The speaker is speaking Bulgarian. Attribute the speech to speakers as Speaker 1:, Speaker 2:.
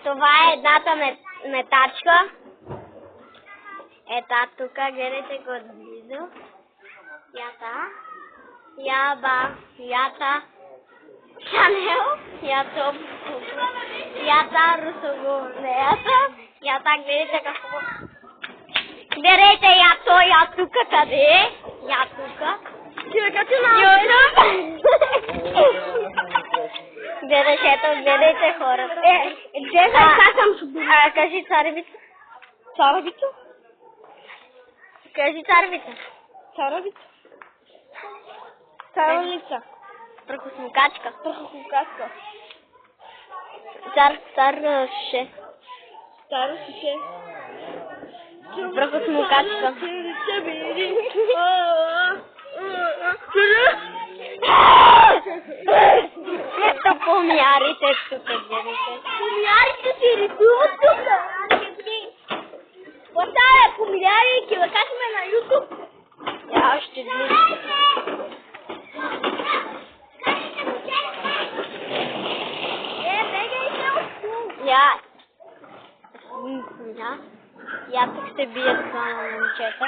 Speaker 1: Това е едната метачка. Ета тук, гледайте го отблизо. Ята Шанел, ята русоговеята, гледайте какво. Гледайте я тук къде е? Я тук. Гледайте хората. Кажи царевица.
Speaker 2: Царевица?
Speaker 1: Кажи царевица.
Speaker 2: Царевица? Царевица.
Speaker 1: Прахосмукачка.
Speaker 2: Прахосмукачка.
Speaker 1: Царше.
Speaker 2: Царше.
Speaker 1: Прахосмукачка. Ето помярите тук, гледайте.
Speaker 2: Помярите си рисуват тук. Поставя помяри, ки качваме на YouTube.
Speaker 1: Я ще гледам.
Speaker 2: Бегайте от
Speaker 1: Я тук ще бият двама момчета.